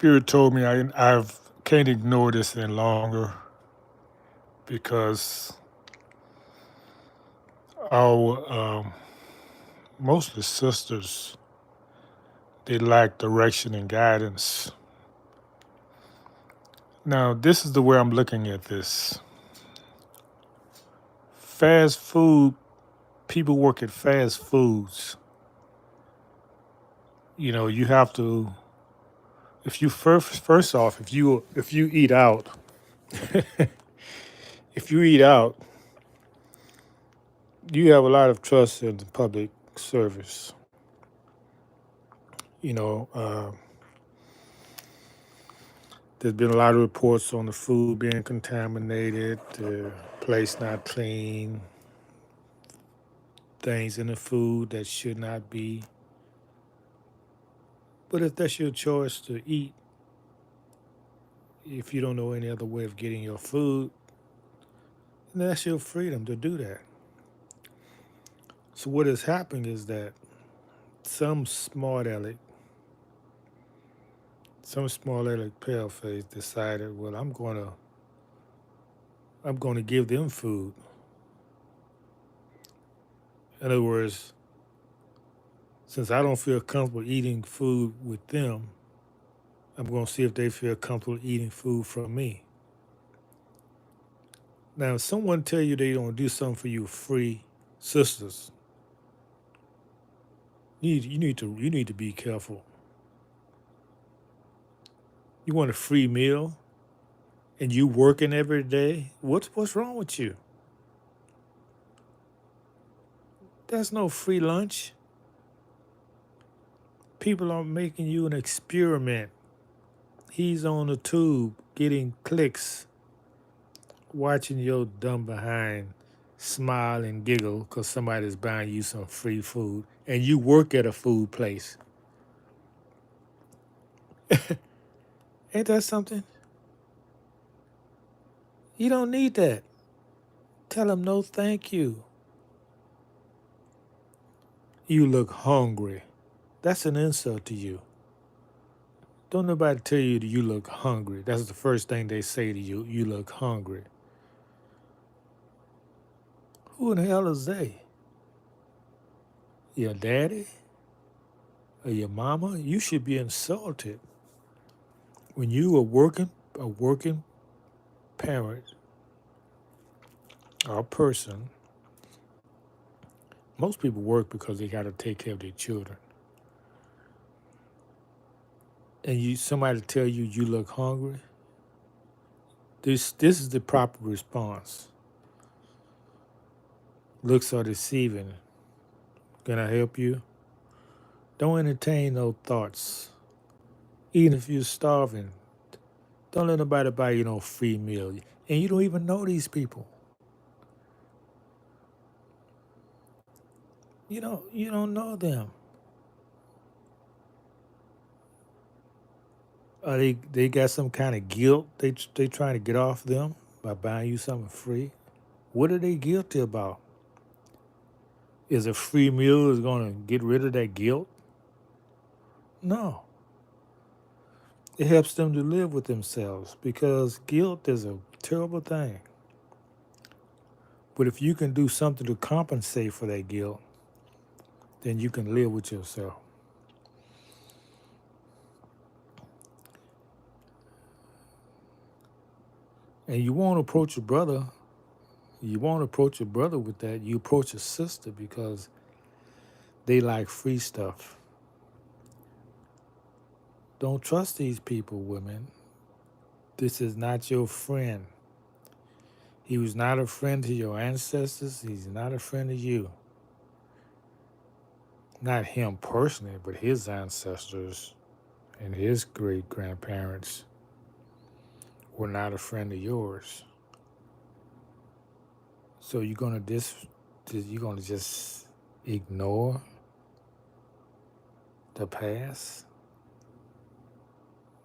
Spirit told me I've can't ignore this any longer because our mostly sisters, they lack direction and guidance. Now, this is the way I'm looking at this. Fast food, people work at fast foods. You have to, if you first off, if you eat out, if you eat out, you have a lot of trust in the public service. You know, there's been a lot of reports on the food being contaminated, the place not clean, things in the food that should not be. But if that's your choice to eat, if you don't know any other way of getting your food, then that's your freedom to do that. So what is happening is that some smart aleck, some smart aleck paleface decided, well, I'm gonna give them food. In other words, since I don't feel comfortable eating food with them, I'm going to see if they feel comfortable eating food from me. Now, if someone tell you they don't do something for you free, sisters, you need to be careful. You want a free meal and you working every day? What's wrong with you? There's no free lunch. People are making you an experiment. He's on the tube getting clicks, watching your dumb behind smile and giggle because somebody's buying you some free food and you work at a food place. Ain't that something? You don't need that. Tell them no thank you. You look hungry. That's an insult to you. Don't nobody tell you that you look hungry. That's the first thing they say to you. You look hungry. Who in the hell is they? Your daddy? Or your mama? You should be insulted. When you are a working parent or a person, most people work because they got to take care of their children. And somebody tell you you look hungry, this is the proper response. Looks are deceiving. Can I help you? Don't entertain no thoughts. Even if you're starving, don't let nobody buy you no free meal. And you don't even know these people. You don't know them. They got some kind of guilt they trying to get off them by buying you something free. What are they guilty about? Is a free meal is going to get rid of that guilt? No. It helps them to live with themselves because guilt is a terrible thing. But if you can do something to compensate for that guilt, then you can live with yourself. And you won't approach your brother. You won't approach your brother with that. You approach your sister because they like free stuff. Don't trust these people, women. This is not your friend. He was not a friend to your ancestors. He's not a friend to you. Not him personally, but his ancestors and his great grandparents were not a friend of yours. So you're gonna just ignore the past?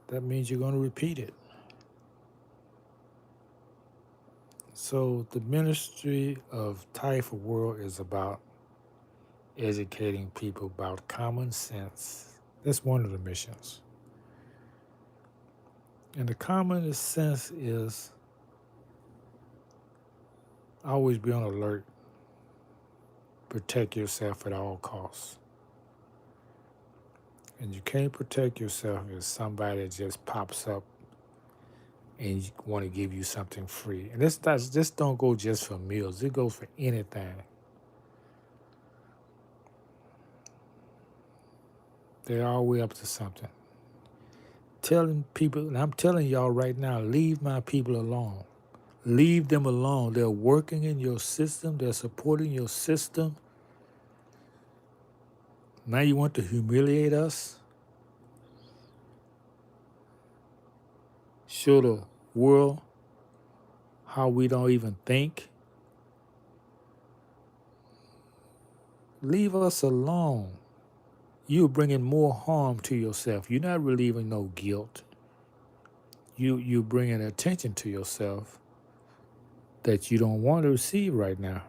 That means you're gonna repeat it. So the ministry of TAIFA World is about educating people about common sense. That's one of the missions. And the common sense is always be on alert. Protect yourself at all costs. And you can't protect yourself if somebody just pops up and want to give you something free. And this don't go just for meals. It goes for anything. They're always up to something. Telling people, and I'm telling y'all right now, leave my people alone. Leave them alone. They're working in your system. They're supporting your system. Now you want to humiliate us? Show the world how we don't even think? Leave us alone. You're bringing more harm to yourself. You're not relieving no guilt. You're bringing attention to yourself that you don't want to receive right now.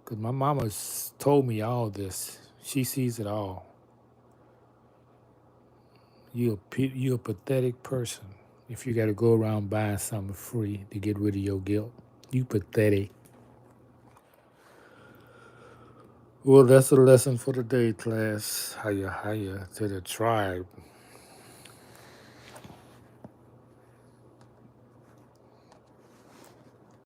Because my mama told me all this. She sees it all. You're a pathetic person if you got to go around buying something free to get rid of your guilt. You pathetic. Well, that's a lesson for the day, class. Hiya, hiya to the tribe.